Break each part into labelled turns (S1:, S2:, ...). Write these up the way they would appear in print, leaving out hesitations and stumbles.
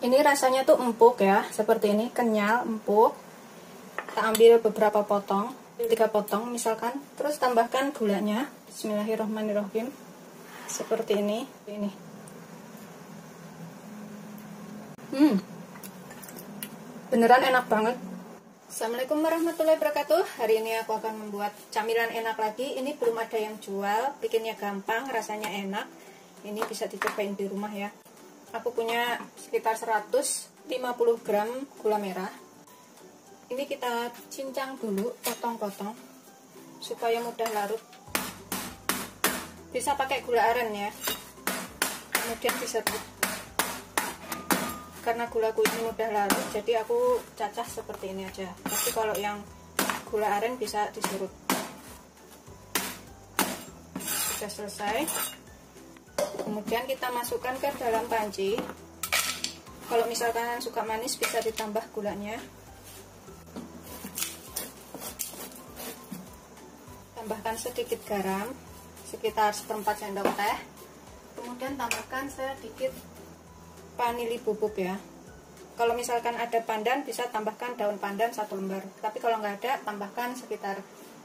S1: Ini rasanya tuh empuk ya, seperti ini, kenyal, empuk. Kita ambil beberapa potong, 3 potong misalkan, terus tambahkan gulanya. Bismillahirrahmanirrahim. Seperti ini. Beneran enak banget. Assalamualaikum warahmatullahi wabarakatuh. Hari ini aku akan membuat camilan enak lagi. Ini belum ada yang jual, bikinnya gampang, rasanya enak. Ini bisa dicobain di rumah ya. Aku punya sekitar 150 gram gula merah. Ini kita cincang dulu, potong-potong supaya mudah larut. Bisa pakai gula aren ya. Kemudian diserut. Karena gulaku ini mudah larut, jadi aku cacah seperti ini aja. Tapi kalau yang gula aren bisa diserut. Sudah selesai. Kemudian kita masukkan ke dalam panci. Kalau misalkan suka manis bisa ditambah gulanya. Tambahkan sedikit garam, sekitar 1/4 sendok teh. Kemudian tambahkan sedikit vanili bubuk ya. Kalau misalkan ada pandan bisa tambahkan daun pandan 1 lembar. Tapi kalau nggak ada, tambahkan sekitar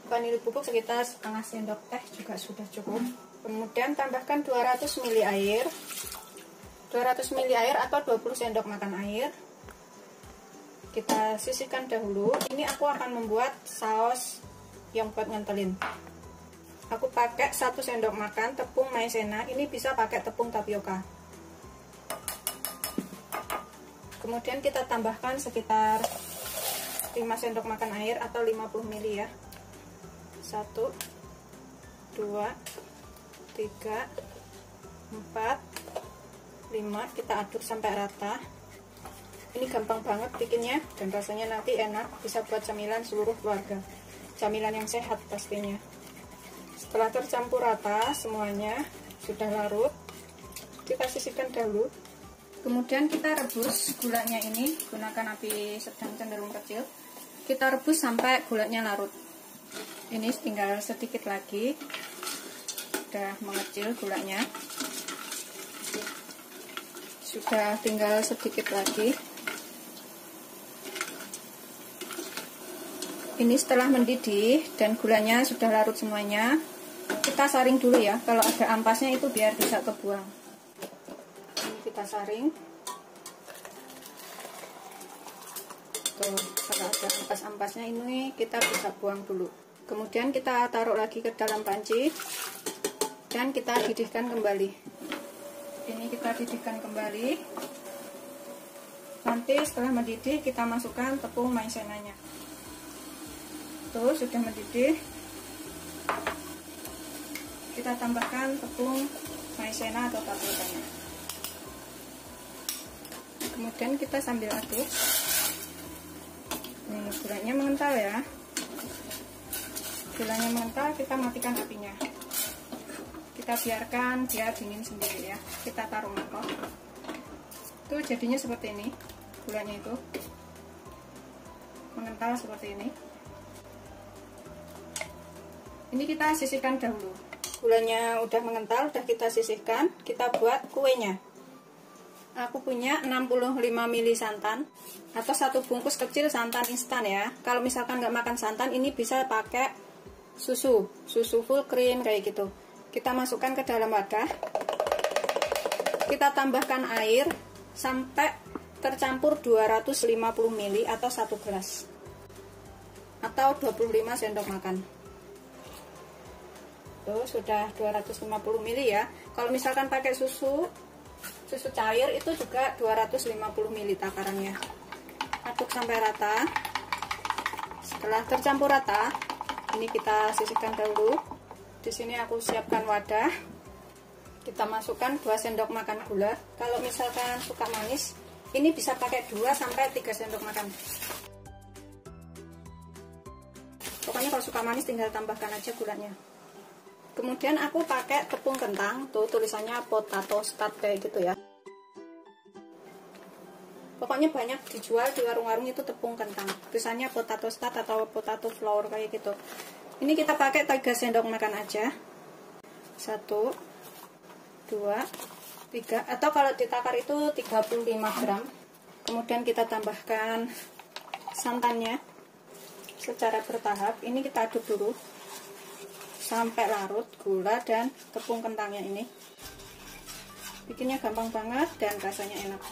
S1: vanili bubuk sekitar 1/2 sendok teh juga sudah cukup. Kemudian tambahkan 200 ml air. 200 ml air atau 20 sendok makan air. Kita sisihkan dahulu. Ini aku akan membuat saus yang buat ngentelin. Aku pakai 1 sendok makan tepung maizena. Ini bisa pakai tepung tapioka. Kemudian kita tambahkan sekitar 5 sendok makan air atau 50 ml ya. 1 2 3 4 5. Kita aduk sampai rata. Ini gampang banget bikinnya dan rasanya nanti enak, bisa buat camilan seluruh keluarga. Camilan yang sehat pastinya. Setelah tercampur rata semuanya, sudah larut, kita sisihkan dahulu. Kemudian kita rebus gulanya ini, gunakan api sedang cenderung kecil. Kita rebus sampai gulanya larut. Ini tinggal sedikit lagi. Sudah mengecil gulanya. Sudah tinggal sedikit lagi. Ini setelah mendidih dan gulanya sudah larut semuanya, kita saring dulu ya. Kalau ada ampasnya itu biar bisa kebuang. Ini kita saring. Tuh, kalau ada ampas-ampasnya ini kita bisa buang dulu. Kemudian kita taruh lagi ke dalam panci dan kita didihkan kembali. Ini kita didihkan kembali. Nanti setelah mendidih kita masukkan tepung maizenanya. Tuh, sudah mendidih. Kita tambahkan tepung maizena atau tapiokanya. Kemudian kita sambil aduk. Nih, gulanya mengental ya. Gulanya mengental, kita matikan apinya. Kita biarkan dia dingin sendiri ya. Kita taruh mangkok. Tuh jadinya seperti ini. Gulanya itu mengental seperti ini. Ini kita sisihkan dahulu. Gulanya udah mengental, udah kita sisihkan. Kita buat kuenya. Aku punya 65 ml santan atau 1 bungkus kecil santan instan ya. Kalau misalkan nggak makan santan, ini bisa pakai susu full cream kayak gitu. Kita masukkan ke dalam wadah. Kita tambahkan air sampai tercampur 250 ml atau 1 gelas. Atau 25 sendok makan. Tuh, sudah 250 ml ya. Kalau misalkan pakai susu cair itu juga 250 ml takarannya. Aduk sampai rata. Setelah tercampur rata, ini kita sisihkan dahulu. Di sini aku siapkan wadah. Kita masukkan 2 sendok makan gula. Kalau misalkan suka manis, ini bisa pakai 2 sampai 3 sendok makan. Pokoknya kalau suka manis tinggal tambahkan aja gulanya. Kemudian aku pakai tepung kentang. Tuh tulisannya potato starch kayak gitu ya. Pokoknya banyak dijual di warung-warung itu tepung kentang. Tulisannya potato starch atau potato flour kayak gitu. Ini kita pakai 3 sendok makan aja. 1 2 3, atau kalau ditakar itu 35 gram. Kemudian kita tambahkan santannya secara bertahap. Ini kita aduk dulu sampai larut gula dan tepung kentangnya ini. Bikinnya gampang banget dan rasanya enak.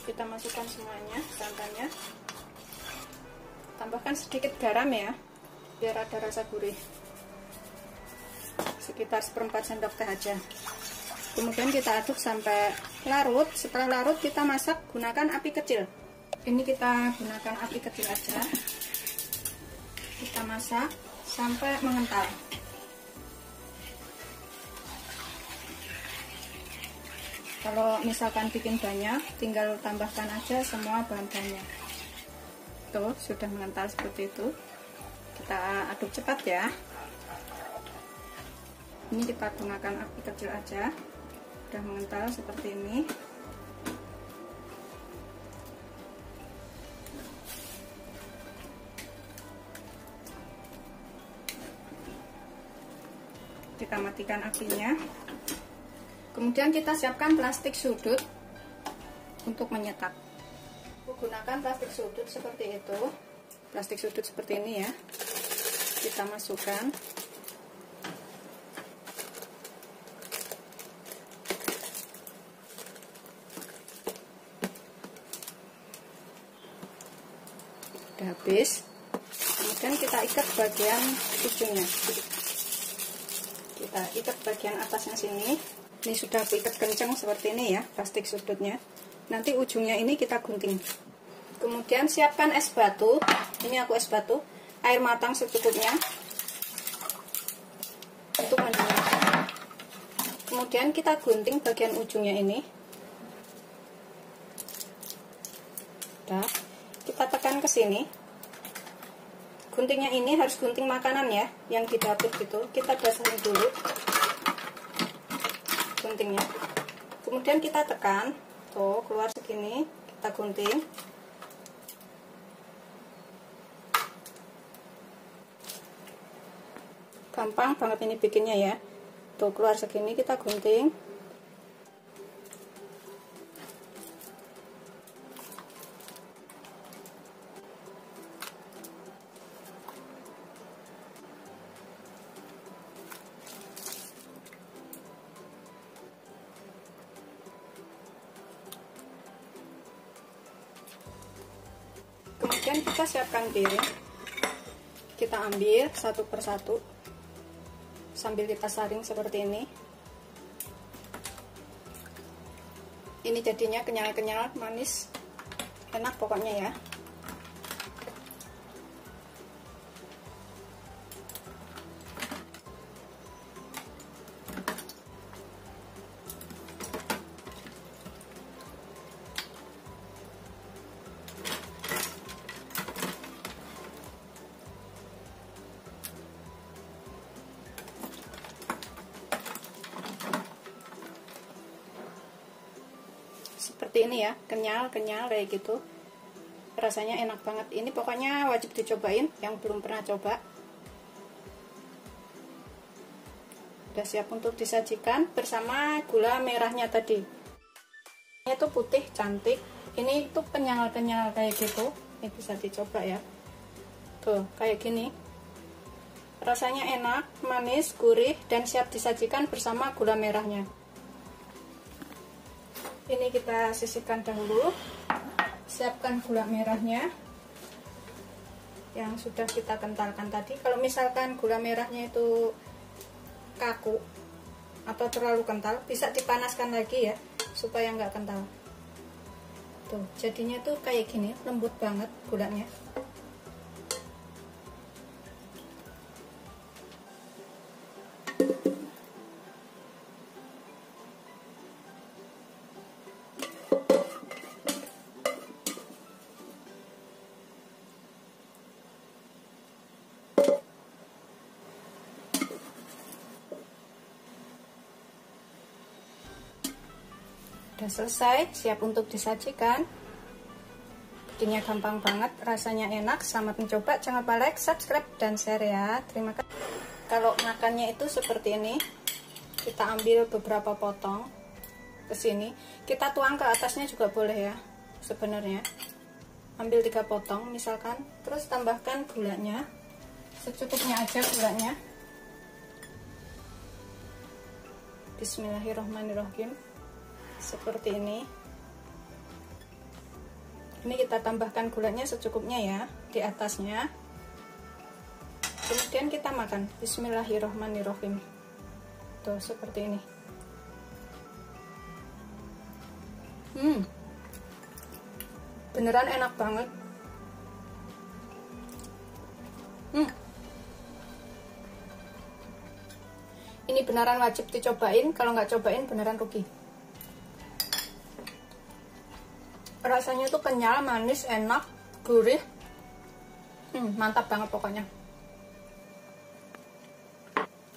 S1: Kita masukkan semuanya santannya. Tambahkan sedikit garam ya, biar ada rasa gurih. Sekitar 1/4 sendok teh aja. Kemudian kita aduk sampai larut. Setelah larut kita masak gunakan api kecil. Ini kita gunakan api kecil aja. Kita masak sampai mengental. Kalau misalkan bikin banyak, tinggal tambahkan aja semua bahan-bahannya. Tuh, sudah mengental seperti itu. Kita aduk cepat ya. Ini kita gunakan api kecil aja. Sudah mengental seperti ini. Kita matikan apinya. Kemudian kita siapkan plastik sudut untuk menyetak. Gunakan plastik sudut seperti itu. Plastik sudut seperti ini ya. Kita masukkan. Udah habis. Kemudian kita ikat bagian ujungnya. Kita ikat bagian atasnya sini. Ini sudah aku ikat kencang seperti ini ya, plastik sudutnya. Nanti ujungnya ini kita gunting. Kemudian siapkan es batu. Ini aku es batu. Air matang secukupnya untuk mendidih. Kemudian kita gunting bagian ujungnya ini. Udah. Kita tekan ke sini. Guntingnya ini harus gunting makanan ya, yang di dapur gitu. Kita basahin dulu guntingnya. Kemudian kita tekan, tuh keluar segini, kita gunting. Gampang banget ini bikinnya ya. Tuh keluar segini, kita gunting. Kemudian kita siapkan piring. Kita ambil satu persatu sambil kita saring seperti ini. Ini jadinya kenyal-kenyal, manis, enak pokoknya ya. Seperti ini ya, kenyal-kenyal kayak gitu. Rasanya enak banget. Ini pokoknya wajib dicobain yang belum pernah coba. Udah siap untuk disajikan bersama gula merahnya tadi. Ini tuh putih cantik. Ini tuh kenyal-kenyal kayak gitu. Ini bisa dicoba ya. Tuh, kayak gini. Rasanya enak, manis, gurih, dan siap disajikan bersama gula merahnya. Ini kita sisihkan dahulu. Siapkan gula merahnya yang sudah kita kentalkan tadi. Kalau misalkan gula merahnya itu kaku atau terlalu kental, bisa dipanaskan lagi ya, supaya nggak kental. Tuh, jadinya tuh kayak gini, lembut banget gulanya. Udah selesai, siap untuk disajikan. Bikinnya gampang banget, rasanya enak. Selamat mencoba, jangan lupa like, subscribe, dan share ya. Terima kasih. Kalau makannya itu seperti ini, kita ambil beberapa potong. ke sini. Kita tuang ke atasnya juga boleh ya sebenarnya. Ambil 3 potong misalkan, terus tambahkan gulanya secukupnya aja gulanya. Bismillahirrahmanirrahim. Seperti ini. Ini kita tambahkan gulanya secukupnya ya di atasnya. Kemudian kita makan. Bismillahirrahmanirrahim. Tuh seperti ini. Beneran enak banget. Ini beneran wajib dicobain. Kalau nggak cobain beneran rugi. Rasanya tuh kenyal, manis, enak, gurih. Mantap banget pokoknya.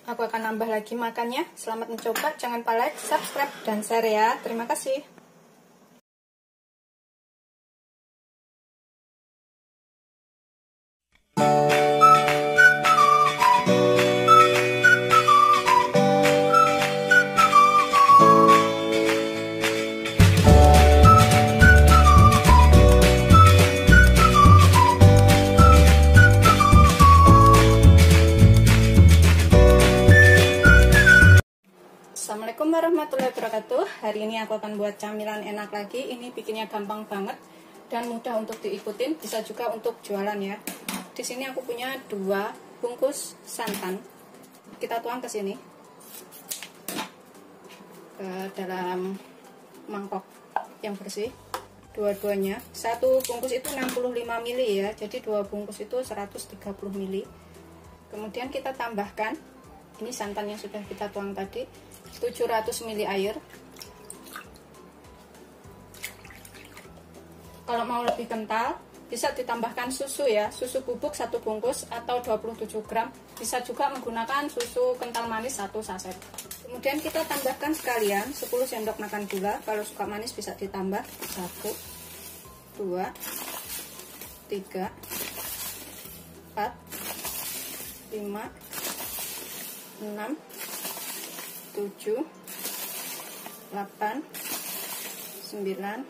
S1: Aku akan nambah lagi makannya. Selamat mencoba. Jangan lupa like, subscribe, dan share ya. Terima kasih. Assalamualaikum warahmatullahi wabarakatuh. Hari ini aku akan buat camilan enak lagi. Ini bikinnya gampang banget dan mudah untuk diikutin. Bisa juga untuk jualan ya. Di sini aku punya 2 bungkus santan. Kita tuang ke sini, ke dalam mangkok yang bersih. Dua-duanya. 1 bungkus itu 65 ml ya. Jadi 2 bungkus itu 130 ml. Kemudian kita tambahkan ini santan yang sudah kita tuang tadi, 700 ml air. Kalau mau lebih kental bisa ditambahkan susu ya, susu bubuk 1 bungkus atau 27 gram. Bisa juga menggunakan susu kental manis 1 saset. Kemudian kita tambahkan sekalian 10 sendok makan gula. Kalau suka manis bisa ditambah 1, 2, 3, 4, 5, 6, 7, 8, 9,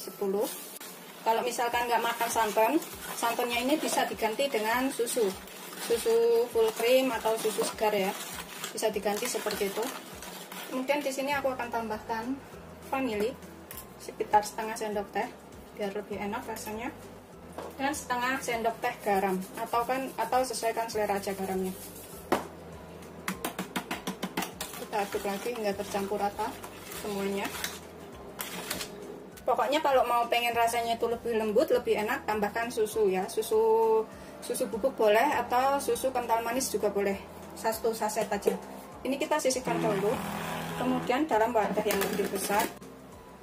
S1: 10. Kalau misalkan nggak makan santan, santannya ini bisa diganti dengan susu full cream atau susu segar ya, bisa diganti seperti itu. Kemudian di sini aku akan tambahkan vanili sekitar setengah sendok teh biar lebih enak rasanya, dan setengah sendok teh garam atau sesuaikan selera aja garamnya. Kita aduk lagi hingga tercampur rata semuanya. Pokoknya kalau mau pengen rasanya itu lebih lembut, lebih enak, tambahkan susu ya. Susu bubuk boleh atau susu kental manis juga boleh. 1 saset aja. Ini kita sisihkan dulu. Kemudian dalam wadah yang lebih besar,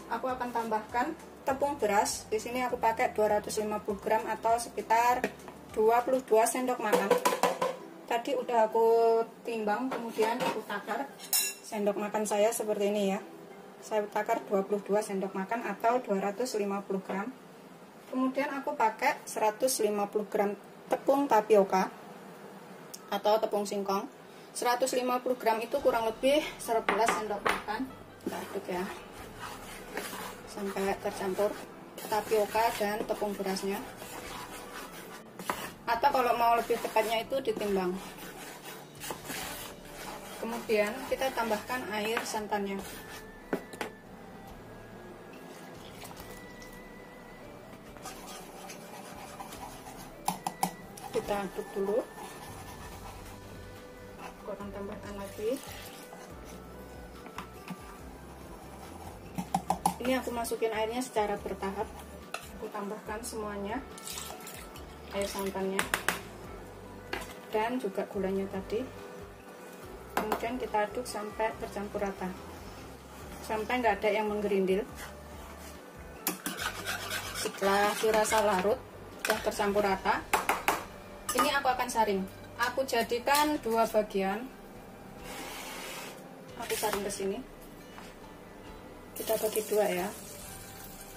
S1: aku akan tambahkan tepung beras. Di sini aku pakai 250 gram atau sekitar 22 sendok makan. Tadi udah aku timbang, kemudian aku takar sendok makan saya seperti ini ya. Saya takar 22 sendok makan atau 250 gram. Kemudian aku pakai 150 gram tepung tapioka atau tepung singkong. 150 gram itu kurang lebih 11 sendok makan. Kita aduk ya sampai tercampur tapioka dan tepung berasnya. Atau kalau mau lebih tepatnya itu ditimbang. Kemudian kita tambahkan air santannya. Kita aduk dulu. Aku akan tambahkan lagi. Ini aku masukin airnya secara bertahap. Aku tambahkan semuanya, air santannya dan juga gulanya tadi. Kemudian kita aduk sampai tercampur rata, sampai nggak ada yang menggerindil. Setelah dirasa larut sudah tercampur rata, ini aku akan saring. Aku jadikan 2 bagian. Aku saring ke sini. Kita bagi 2 ya.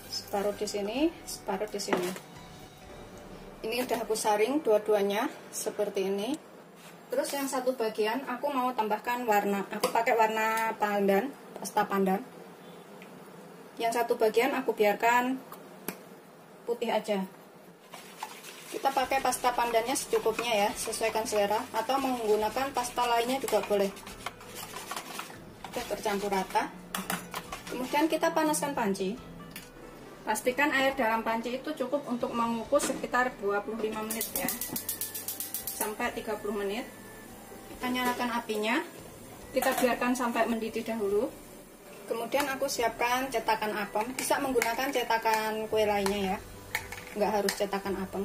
S1: Separuh di sini, separuh di sini. Ini udah aku saring dua-duanya seperti ini. Terus yang satu bagian aku mau tambahkan warna. Aku pakai warna pandan pasta pandan. Yang satu bagian aku biarkan putih aja. Kita pakai pasta pandannya secukupnya ya, sesuaikan selera, atau menggunakan pasta lainnya juga boleh. Sudah tercampur rata. Kemudian kita panaskan panci. Pastikan air dalam panci itu cukup untuk mengukus sekitar 25 menit ya, sampai 30 menit. Kita nyalakan apinya, kita biarkan sampai mendidih dahulu. Kemudian aku siapkan cetakan apem, bisa menggunakan cetakan kue lainnya ya, nggak harus cetakan apem.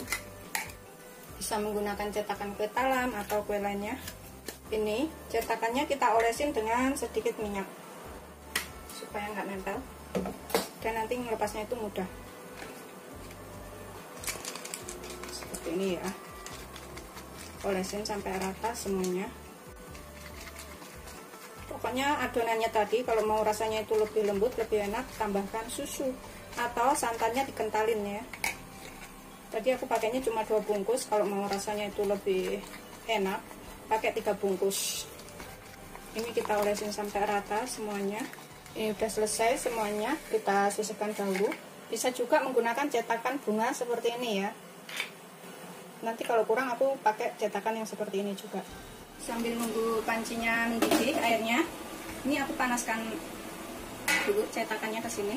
S1: Bisa menggunakan cetakan kue talam atau kue lainnya. Ini cetakannya kita olesin dengan sedikit minyak supaya nggak nempel, dan nanti melepasnya itu mudah. Seperti ini ya, olesin sampai rata semuanya. Pokoknya adonannya tadi kalau mau rasanya itu lebih lembut, lebih enak, tambahkan susu atau santannya dikentalin ya. Tadi aku pakainya cuma 2 bungkus, kalau mau rasanya itu lebih enak pakai 3 bungkus. Ini kita olesin sampai rata semuanya. Ini udah selesai semuanya, kita sisihkan dahulu. Bisa juga menggunakan cetakan bunga seperti ini ya. Nanti kalau kurang aku pakai cetakan yang seperti ini juga. Sambil nunggu pancinya mendidih airnya, ini aku panaskan dulu cetakannya ke sini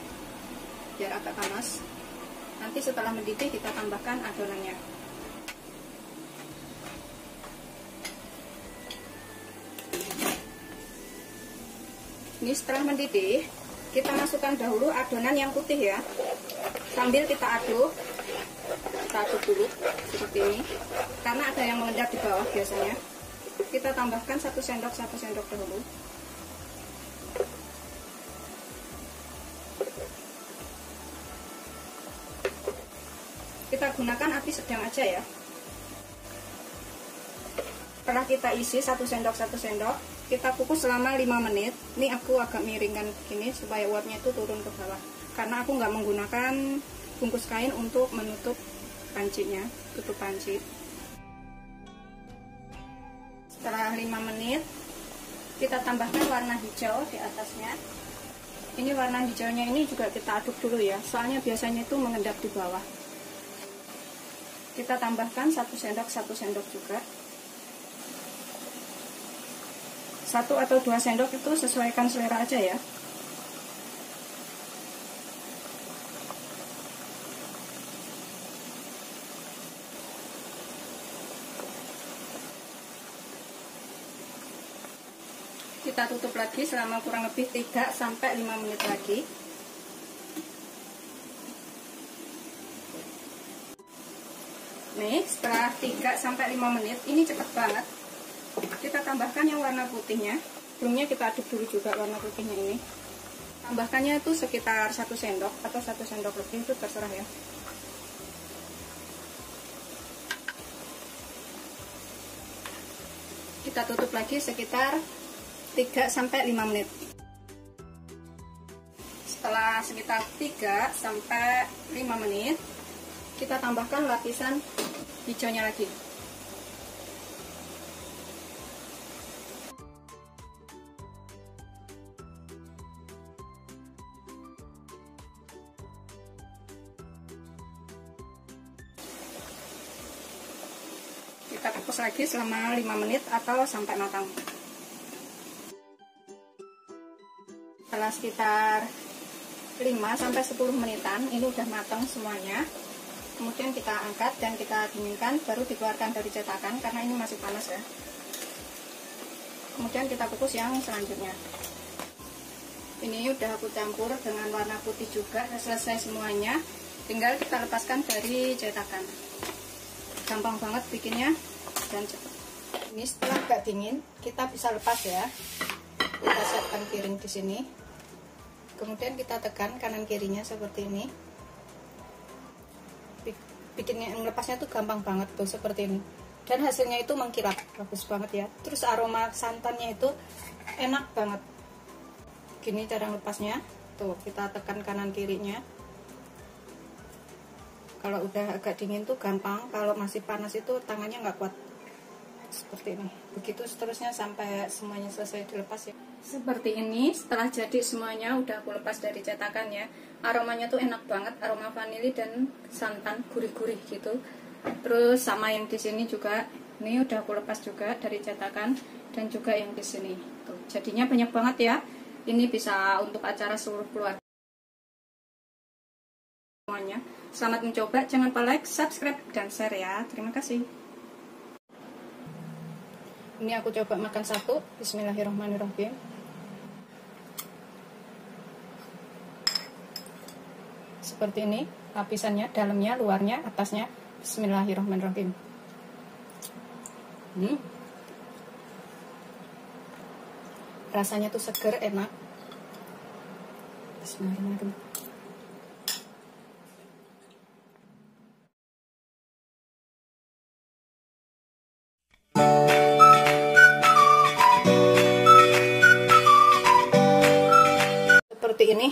S1: biar agak panas. Nanti setelah mendidih kita tambahkan adonannya. Ini setelah mendidih, kita masukkan dahulu adonan yang putih ya. Sambil kita aduk dulu seperti ini. Karena ada yang mengendap di bawah biasanya. Kita tambahkan 1 sendok dahulu. Kita gunakan api sedang aja ya. Setelah kita isi 1 sendok, kita kukus selama 5 menit. Ini aku agak miringkan begini supaya uapnya itu turun ke bawah. Karena aku nggak menggunakan bungkus kain untuk menutup pancinya, tutup panci. Setelah 5 menit, kita tambahkan warna hijau di atasnya. Ini warna hijaunya ini juga kita aduk dulu ya, soalnya biasanya itu mengendap di bawah. Kita tambahkan 1 sendok juga. 1 atau 2 sendok itu sesuaikan selera aja ya. Kita tutup lagi selama kurang lebih 3-5 menit lagi. Nih, setelah 3-5 menit, ini cepat banget. Kita tambahkan yang warna putihnya. Sebelumnya kita aduk dulu juga warna putihnya ini. Tambahkannya itu sekitar 1 sendok atau 1 sendok lebih, itu terserah ya. Kita tutup lagi sekitar 3-5 menit. Setelah sekitar 3-5 menit, kita tambahkan lapisan hijaunya lagi. Kita kukus lagi selama 5 menit atau sampai matang. Setelah sekitar 5-10 menitan, ini udah matang semuanya. Kemudian kita angkat dan kita dinginkan, baru dikeluarkan dari cetakan karena ini masih panas ya. Kemudian kita kukus yang selanjutnya. Ini udah aku campur dengan warna putih juga, selesai semuanya. Tinggal kita lepaskan dari cetakan. Gampang banget bikinnya dan cepat. Ini setelah agak dingin, kita bisa lepas ya. Kita siapkan piring di sini. Kemudian kita tekan kanan kirinya seperti ini. Bikinnya melepasnya tuh gampang banget tuh seperti ini. Dan hasilnya itu mengkilap, bagus banget ya. Terus aroma santannya itu enak banget. Gini cara lepasnya. Tuh, kita tekan kanan kirinya. Kalau udah agak dingin tuh gampang, kalau masih panas itu tangannya nggak kuat. Seperti ini. begitu seterusnya sampai semuanya selesai dilepas ya. Seperti ini, setelah jadi semuanya udah aku lepas dari cetakan ya. Aromanya tuh enak banget, aroma vanili dan santan gurih-gurih gitu. Terus sama yang di sini juga, ini udah aku lepas juga dari cetakan dan juga yang di sini. Tuh, jadinya banyak banget ya. Ini bisa untuk acara seluruh keluarga semuanya. Selamat mencoba, jangan lupa like, subscribe, dan share ya. Terima kasih. Ini aku coba makan satu. Bismillahirrahmanirrahim. Seperti ini lapisannya, dalamnya, luarnya, atasnya. Bismillahirrahmanirrahim. Rasanya tuh seger, enak. Bismillahirrahmanirrahim. Seperti ini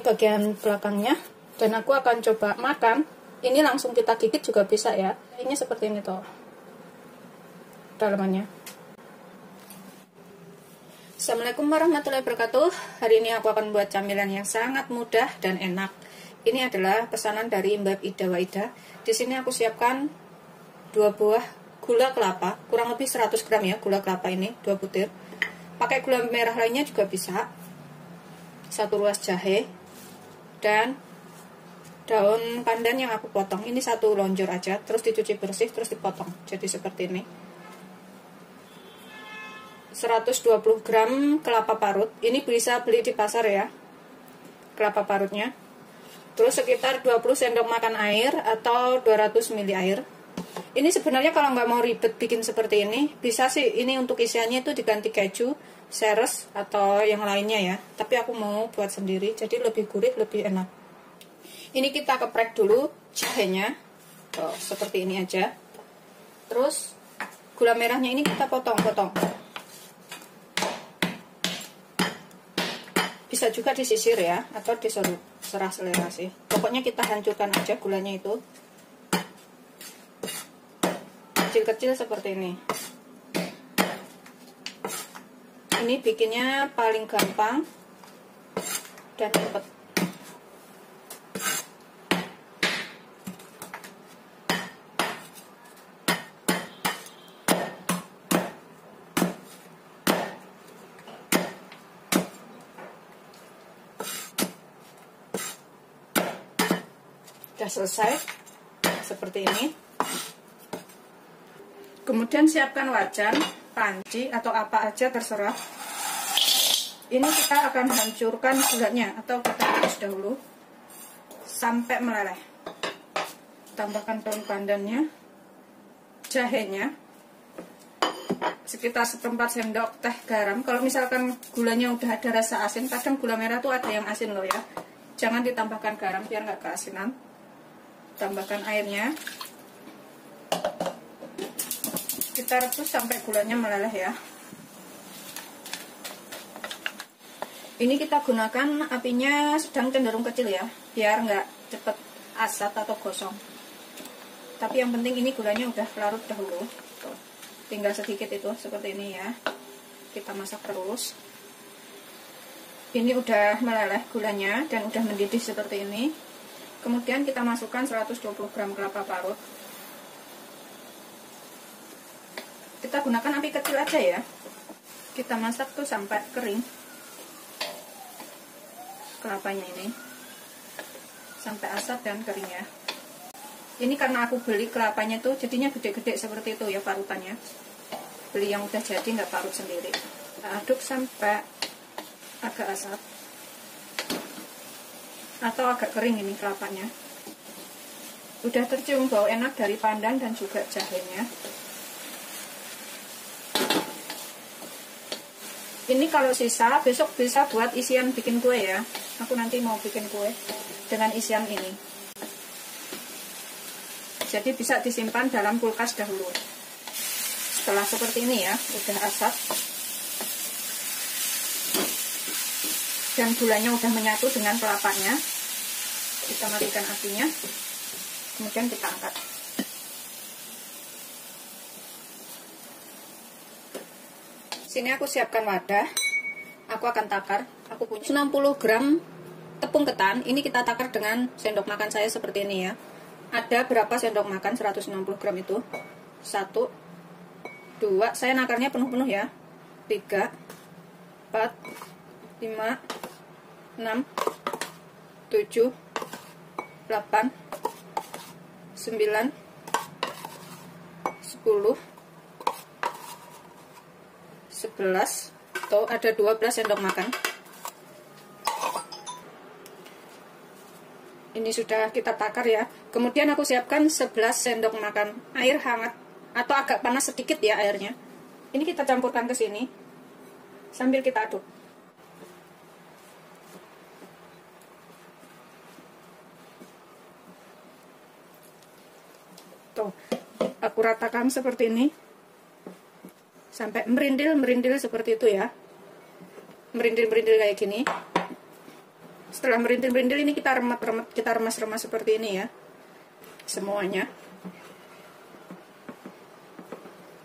S1: bagian belakangnya, dan aku akan coba makan. Ini langsung kita gigit juga bisa ya. Ini seperti ini tuh dalamannya. Assalamualaikum warahmatullahi wabarakatuh. Hari ini aku akan buat camilan yang sangat mudah dan enak. Ini adalah pesanan dari Mbak Ida Waida. Di sini aku siapkan 2 buah gula kelapa, kurang lebih 100 gram ya gula kelapa ini, 2 butir. Pakai gula merah lainnya juga bisa. 1 ruas jahe dan daun pandan yang aku potong. Ini 1 lonjor aja, terus dicuci bersih, terus dipotong. Jadi seperti ini. 120 gram kelapa parut. Ini bisa beli di pasar ya, kelapa parutnya. Terus sekitar 20 sendok makan air atau 200 ml air. Ini sebenarnya kalau nggak mau ribet bikin seperti ini, bisa sih ini untuk isiannya itu diganti keju, seres, atau yang lainnya ya. Tapi aku mau buat sendiri, jadi lebih gurih, lebih enak. Ini kita keprek dulu jahenya. Tuh, seperti ini aja. Terus gula merahnya ini kita potong-potong. Bisa juga disisir ya, atau diserut, serah selera sih. Pokoknya kita hancurkan aja gulanya itu. Kecil-kecil seperti ini. Ini bikinnya paling gampang dan cepat. Sudah selesai seperti ini. Kemudian siapkan wajan, panci, atau apa aja terserah. Ini kita akan hancurkan gulanya atau kita tumis dahulu sampai meleleh. Tambahkan daun pandannya, jahenya, sekitar 1/4 sendok teh garam. Kalau misalkan gulanya udah ada rasa asin, kadang gula merah tuh ada yang asin loh ya. Jangan ditambahkan garam biar nggak keasinan. Tambahkan airnya. Kita rebus sampai gulanya meleleh ya. Ini kita gunakan apinya sedang cenderung kecil ya, biar nggak cepet asat atau gosong. Tapi yang penting ini gulanya udah larut dahulu. Tuh, tinggal sedikit itu seperti ini ya. Kita masak terus. Ini udah meleleh gulanya dan udah mendidih seperti ini. Kemudian kita masukkan 120 gram kelapa parut. Kita gunakan api kecil aja ya. Kita masak tuh sampai kering kelapanya ini, sampai asat dan kering ya. Ini karena aku beli kelapanya tuh jadinya gede-gede seperti itu ya parutannya. Beli yang udah jadi, nggak parut sendiri. Kita aduk sampai agak asat atau agak kering ini kelapanya. Udah tercium bau enak dari pandan dan juga jahenya. Ini kalau sisa, besok bisa buat isian bikin kue ya. Aku nanti mau bikin kue dengan isian ini. Jadi bisa disimpan dalam kulkas dahulu. Setelah seperti ini ya, udah asap. Dan gulanya udah menyatu dengan kelapanya. Kita matikan apinya. Kemudian kita angkat. Sini aku siapkan wadah. Aku akan takar. Aku punya 60 gram tepung ketan. Ini kita takar dengan sendok makan saya seperti ini ya. Ada berapa sendok makan? 160 gram itu. 1, 2. Saya nakarnya penuh-penuh ya. 3, 4, 5, 6, 7, 8, 9, 10, 11. Tuh ada 12 sendok makan. Ini sudah kita takar ya. Kemudian aku siapkan 11 sendok makan air hangat atau agak panas sedikit ya airnya. Ini kita campurkan ke sini sambil kita aduk. Tuh, aku ratakan seperti ini sampai merindil seperti itu ya. Merindil kayak gini. Setelah merindil ini kita remas seperti ini ya, semuanya.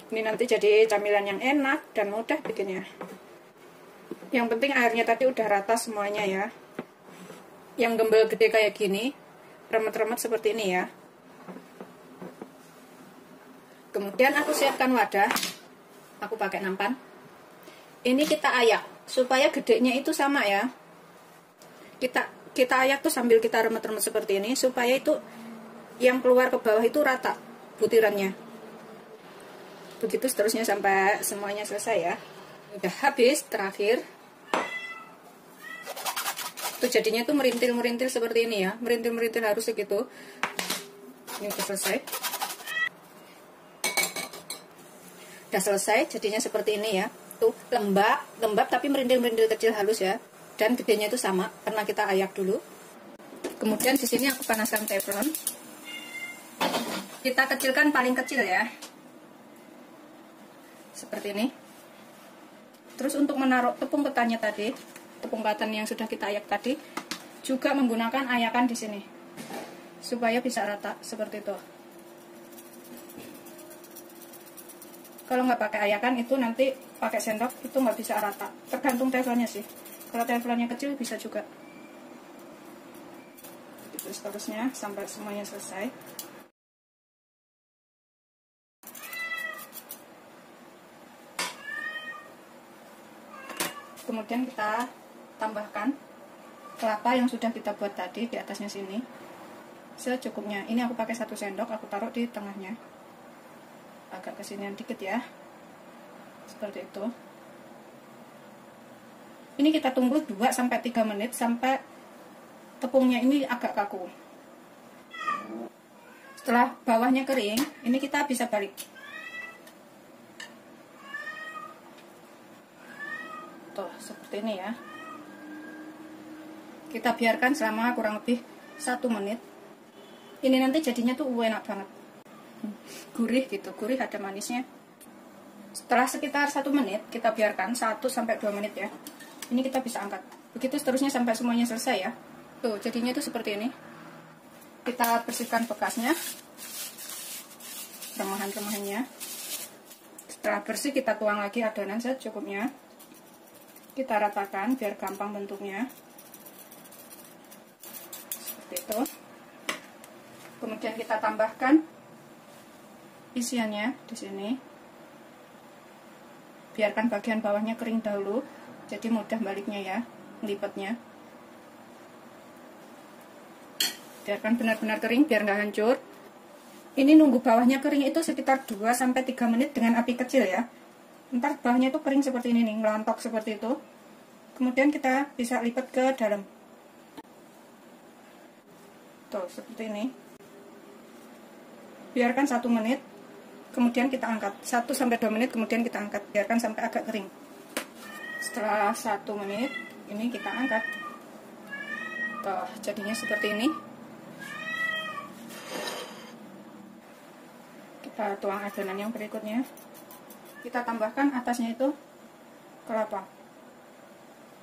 S1: Ini nanti jadi camilan yang enak dan mudah bikinnya. Yang penting airnya tadi udah rata semuanya ya. Yang gembel gede kayak gini, remet-remet seperti ini ya. Kemudian aku siapkan wadah. Aku pakai nampan. Ini kita ayak supaya gedenya itu sama ya. Kita ayak tuh sambil kita remet-remet seperti ini supaya itu yang keluar ke bawah itu rata butirannya. Begitu seterusnya sampai semuanya selesai ya. Udah habis terakhir. Tuh jadinya tuh merintil seperti ini ya. Merintil harus segitu. Ini udah selesai. Udah selesai jadinya seperti ini ya. Tuh lembab tapi merintil kecil halus ya. Dan gedenya itu sama karena kita ayak dulu. Kemudian di sini aku panaskan teflon. Kita kecilkan paling kecil ya. Seperti ini. Terus untuk menaruh tepung ketannya tadi, tepung ketan yang sudah kita ayak tadi, juga menggunakan ayakan di sini. Supaya bisa rata seperti itu. Kalau nggak pakai ayakan itu nanti pakai sendok itu nggak bisa rata. Tergantung teflonnya sih. Kalau teflonnya kecil bisa juga. Terus seterusnya sampai semuanya selesai. Kemudian kita tambahkan kelapa yang sudah kita buat tadi di atasnya sini. Secukupnya. Ini aku pakai 1 sendok, aku taruh di tengahnya. Agak kesinian dikit ya. Seperti itu. Ini kita tunggu 2-3 menit sampai tepungnya ini agak kaku. Setelah bawahnya kering, ini kita bisa balik. Tuh, seperti ini ya. Kita biarkan selama kurang lebih 1 menit. Ini nanti jadinya tuh enak banget. Gurih gitu, gurih ada manisnya. Setelah sekitar 1 menit, kita biarkan 1-2 menit ya. Ini kita bisa angkat. Begitu seterusnya sampai semuanya selesai ya. Tuh, jadinya itu seperti ini. Kita bersihkan bekasnya. Remahan-remahannya. Setelah bersih kita tuang lagi adonan secukupnya. Kita ratakan biar gampang bentuknya. Seperti itu. Kemudian kita tambahkan isiannya di sini. Biarkan bagian bawahnya kering dahulu. Jadi mudah baliknya ya, melipatnya. Biarkan benar-benar kering biar nggak hancur. Ini nunggu bawahnya kering itu sekitar 2-3 menit dengan api kecil ya. Ntar bawahnya itu kering seperti ini nih, ngelontok seperti itu. Kemudian kita bisa lipat ke dalam. Tuh, seperti ini. Biarkan 1 menit. Kemudian kita angkat. 1-2 menit kemudian kita angkat. Biarkan sampai agak kering. Setelah 1 menit, ini kita angkat. Tuh, jadinya seperti ini. Kita tuang adonan yang berikutnya. Kita tambahkan atasnya itu kelapa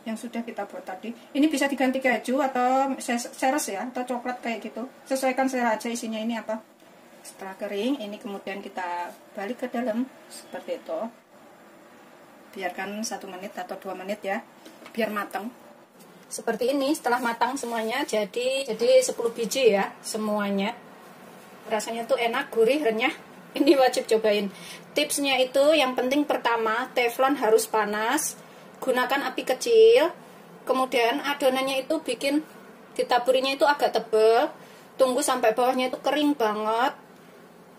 S1: yang sudah kita buat tadi. Ini bisa diganti keju atau seres ya, atau coklat kayak gitu. Sesuaikan selera aja isinya ini apa. Setelah kering, ini kemudian kita balik ke dalam seperti itu. biarkan 1 menit atau 2 menit ya, biar matang. Seperti ini, setelah matang semuanya jadi 10 biji ya semuanya. Rasanya tuh enak, gurih, renyah. Ini wajib cobain. Tipsnya itu yang penting pertama, teflon harus panas, gunakan api kecil. Kemudian adonannya itu bikin ditaburinya itu agak tebal. Tunggu sampai bawahnya itu kering banget.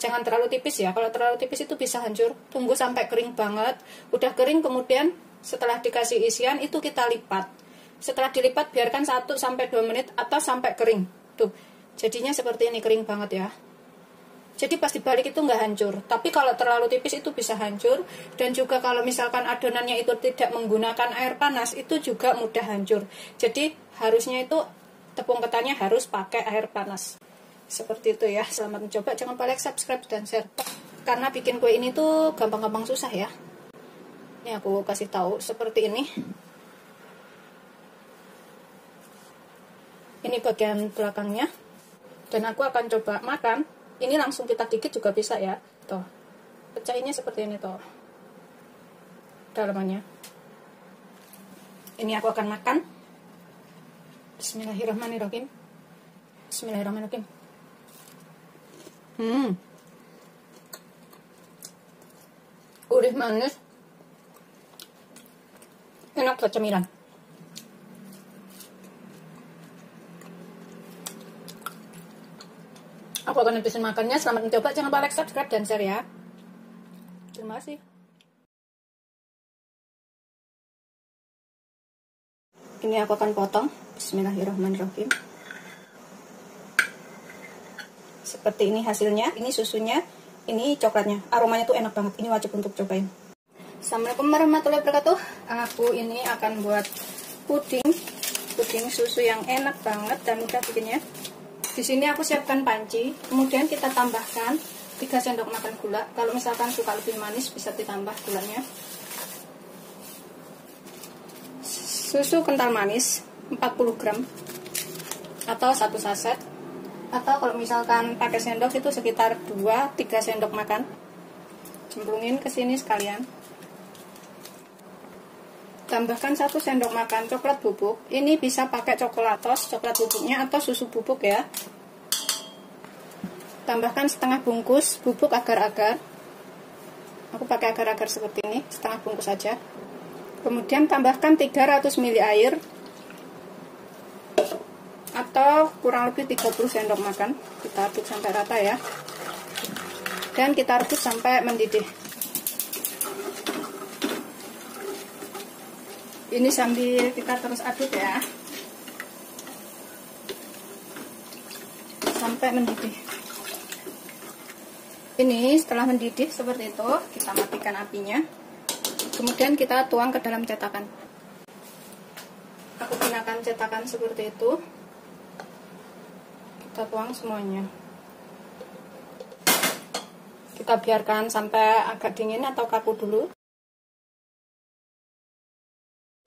S1: Jangan terlalu tipis ya. Kalau terlalu tipis itu bisa hancur. Tunggu sampai kering banget. Udah kering kemudian setelah dikasih isian itu kita lipat. Setelah dilipat biarkan 1-2 menit atau sampai kering. Tuh, jadinya seperti ini, kering banget ya. Jadi pas dibalik itu nggak hancur. Tapi kalau terlalu tipis itu bisa hancur. Dan juga kalau misalkan adonannya itu tidak menggunakan air panas, itu juga mudah hancur. Jadi harusnya itu tepung ketannya harus pakai air panas. Seperti itu ya. Selamat mencoba. Jangan lupa like, subscribe, dan share. Karena bikin kue ini tuh gampang-gampang susah ya. Ini aku kasih tahu seperti ini. Ini bagian belakangnya. Dan aku akan coba makan. Ini langsung kita gigit juga bisa ya. Tuh. Pecahinnya seperti ini tuh. Dalamannya. Ini aku akan makan. Bismillahirrahmanirrahim. Bismillahirrahmanirrahim. Gurih manis. Enak buat cemilan. Aku akan habisin makannya. Selamat mencoba. Jangan lupa like, subscribe, dan share ya. Terima kasih. Ini aku akan potong. Bismillahirrahmanirrahim. Seperti ini hasilnya. Ini susunya. Ini coklatnya. Aromanya tuh enak banget. Ini wajib untuk cobain. Assalamualaikum warahmatullahi wabarakatuh. Aku ini akan buat puding. Puding susu yang enak banget dan mudah bikinnya. Di sini aku siapkan panci, kemudian kita tambahkan 3 sendok makan gula. Kalau misalkan suka lebih manis bisa ditambah gulanya. Susu kental manis 40 gram atau 1 saset. Atau kalau misalkan pakai sendok itu sekitar 2-3 sendok makan. Cemplungin ke sini sekalian. Tambahkan 1 sendok makan coklat bubuk. Ini bisa pakai coklatos, coklat bubuknya, atau susu bubuk ya. Tambahkan setengah bungkus bubuk agar-agar. Aku pakai agar-agar seperti ini, setengah bungkus saja. Kemudian tambahkan 300 ml air atau kurang lebih 30 sendok makan. Kita aduk sampai rata ya. Dan kita rebus sampai mendidih. Ini sambil kita terus aduk ya, sampai mendidih. Ini setelah mendidih seperti itu, kita matikan apinya. Kemudian kita tuang ke dalam cetakan. Aku gunakan cetakan seperti itu. Kita tuang semuanya. Kita biarkan sampai agak dingin atau kaku dulu.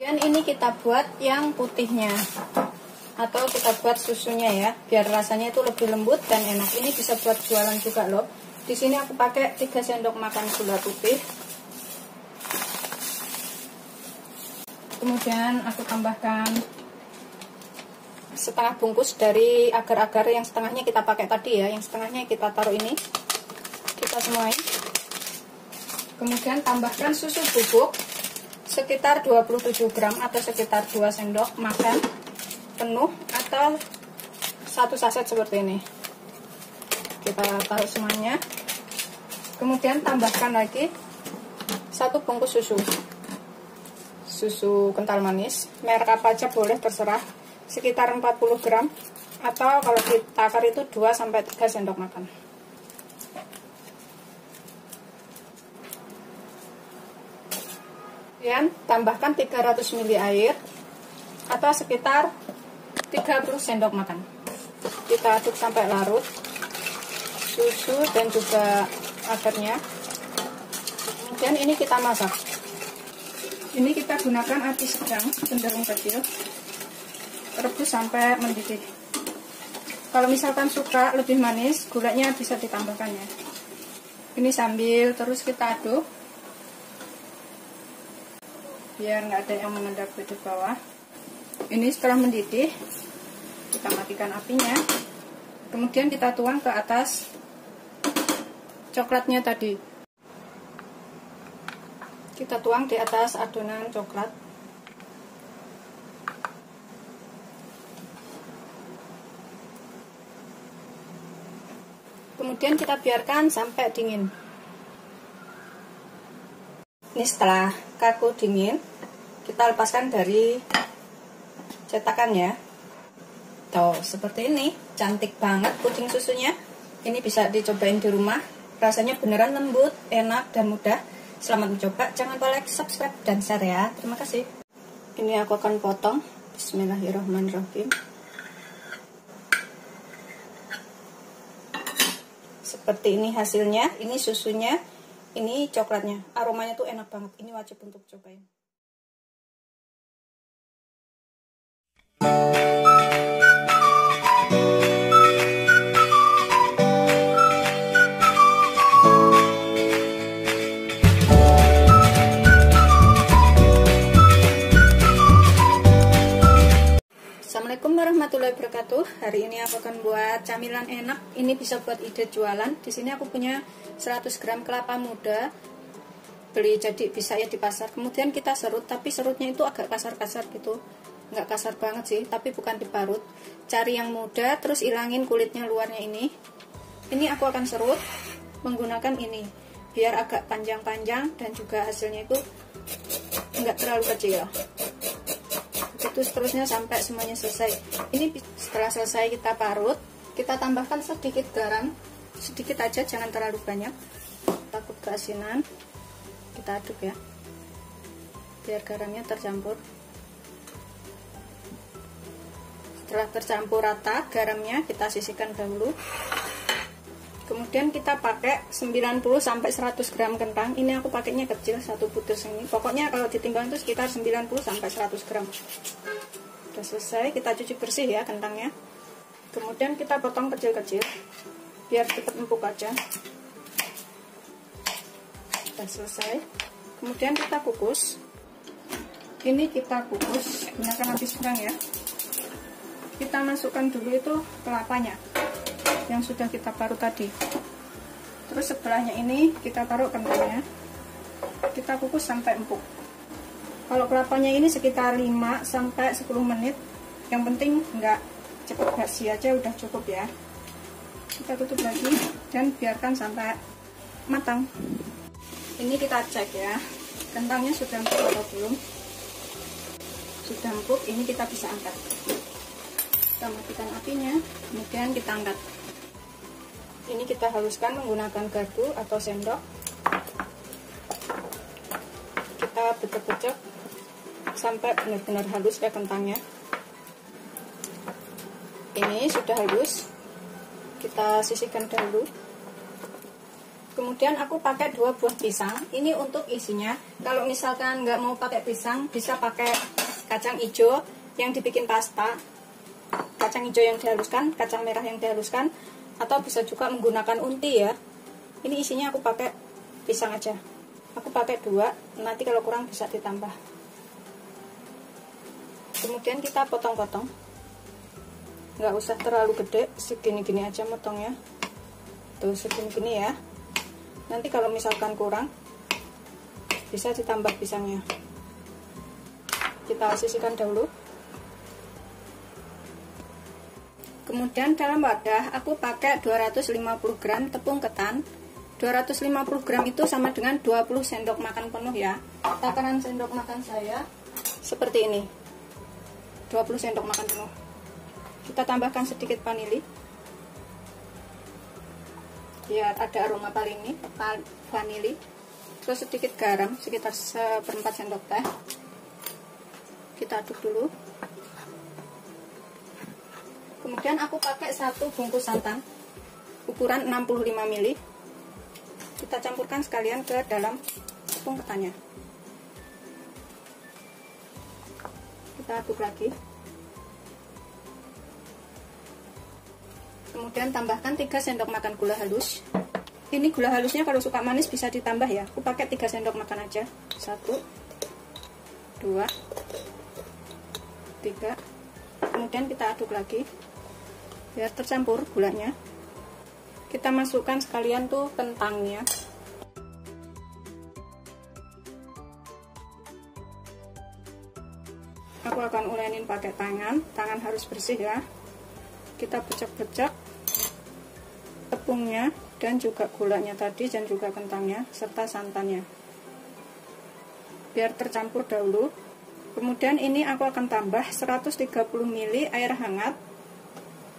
S1: Dan ini kita buat yang putihnya, atau kita buat susunya ya, biar rasanya itu lebih lembut dan enak. Ini bisa buat jualan juga loh. Di sini aku pakai 3 sendok makan gula putih. Kemudian aku tambahkan setengah bungkus dari agar-agar, yang setengahnya kita pakai tadi ya, yang setengahnya kita taruh ini. Kita semuain. Kemudian tambahkan susu bubuk sekitar 27 gram atau sekitar 2 sendok makan penuh atau 1 saset seperti ini. Kita taruh semuanya. Kemudian tambahkan lagi 1 bungkus susu kental manis, merek apa aja boleh, terserah, sekitar 40 gram atau kalau ditakar itu 2-3 sendok makan. Kemudian tambahkan 300 ml air atau sekitar 30 sendok makan. Kita aduk sampai larut susu dan juga agarnya. Kemudian ini kita masak. Ini kita gunakan api sedang, cenderung kecil. Rebus sampai mendidih. Kalau misalkan suka lebih manis, gulanya bisa ditambahkan ya. Ini sambil terus kita aduk. biar nggak ada yang mengendap di bawah. Ini setelah mendidih, kita matikan apinya. Kemudian kita tuang ke atas coklatnya tadi. Kita tuang di atas adonan coklat. Kemudian kita biarkan sampai dingin. Ini setelah kaku dingin, kita lepaskan dari cetakannya. Tuh, seperti ini. Cantik banget puding susunya. Ini bisa dicobain di rumah. Rasanya beneran lembut, enak, dan mudah. Selamat mencoba. Jangan lupa like, subscribe, dan share ya. Terima kasih. Ini aku akan potong. Bismillahirrahmanirrahim. Seperti ini hasilnya. Ini susunya. Ini coklatnya, aromanya tuh enak banget. Ini wajib untuk cobain. Assalamualaikum warahmatullahi wabarakatuh. Hari ini aku akan buat camilan enak. Ini bisa buat ide jualan. Di sini aku punya 100 gram kelapa muda. Beli jadi bisa ya di pasar. Kemudian kita serut, tapi serutnya itu agak kasar-kasar gitu. Nggak kasar banget sih, tapi bukan diparut. Cari yang muda, terus ilangin kulitnya luarnya ini. Ini aku akan serut menggunakan ini, biar agak panjang-panjang dan juga hasilnya itu nggak terlalu kecil. Itu seterusnya sampai semuanya selesai. Ini setelah selesai kita parut, kita tambahkan sedikit garam, sedikit aja, jangan terlalu banyak, takut keasinan. Kita aduk ya, biar garamnya tercampur. Setelah tercampur rata garamnya, kita sisihkan dahulu. Kemudian kita pakai 90-100 gram kentang. Ini aku pakainya kecil, satu butir segini. Pokoknya kalau ditimbang itu sekitar 90-100 gram. Sudah selesai, kita cuci bersih ya kentangnya. Kemudian kita potong kecil-kecil biar cepat empuk aja. Sudah selesai. Kemudian kita kukus. Ini kita kukus gunakan api sedang ya. Kita masukkan dulu itu kelapanya yang sudah kita parut tadi. Terus sebelahnya ini kita taruh kentangnya. Kita kukus sampai empuk. Kalau kelapanya ini sekitar 5-10 menit. Yang penting enggak cepat basi aja, udah cukup ya. Kita tutup lagi dan biarkan sampai matang. Ini kita cek ya, kentangnya sudah empuk atau belum. Sudah empuk, ini kita bisa angkat. Kita matikan apinya, kemudian kita angkat. Ini kita haluskan menggunakan garpu atau sendok. Kita becek-becek sampai benar-benar halus ya kentangnya. Ini sudah halus. Kita sisihkan dahulu. Kemudian aku pakai 2 buah pisang. Ini untuk isinya. Kalau misalkan nggak mau pakai pisang, bisa pakai kacang hijau yang dibikin pasta. Kacang hijau yang dihaluskan, kacang merah yang dihaluskan, atau bisa juga menggunakan unti ya. Ini isinya aku pakai pisang aja. Aku pakai 2, nanti kalau kurang bisa ditambah. Kemudian kita potong-potong. Nggak usah terlalu gede, segini-gini aja motongnya. Tuh segini-gini ya. Nanti kalau misalkan kurang, bisa ditambah pisangnya. Kita sisihkan dahulu. Kemudian dalam wadah aku pakai 250 gram tepung ketan. 250 gram itu sama dengan 20 sendok makan penuh ya. Takaran sendok makan saya seperti ini, 20 sendok makan penuh. Kita tambahkan sedikit vanili biar ada aroma vanili. Terus sedikit garam sekitar 1/4 sendok teh. Kita aduk dulu. Kemudian aku pakai 1 bungkus santan ukuran 65 ml. Kita campurkan sekalian ke dalam tepung ketannya. Kita aduk lagi. Kemudian tambahkan 3 sendok makan gula halus. Ini gula halusnya kalau suka manis bisa ditambah ya. Aku pakai 3 sendok makan aja. 1, 2, 2, 3. Kemudian kita aduk lagi biar tercampur gulanya. Kita masukkan sekalian tuh kentangnya. Aku akan ulenin pakai tangan harus bersih ya. Kita becek-becek tepungnya dan juga gulanya tadi dan juga kentangnya serta santannya biar tercampur dahulu. Kemudian ini aku akan tambah 130 ml air hangat,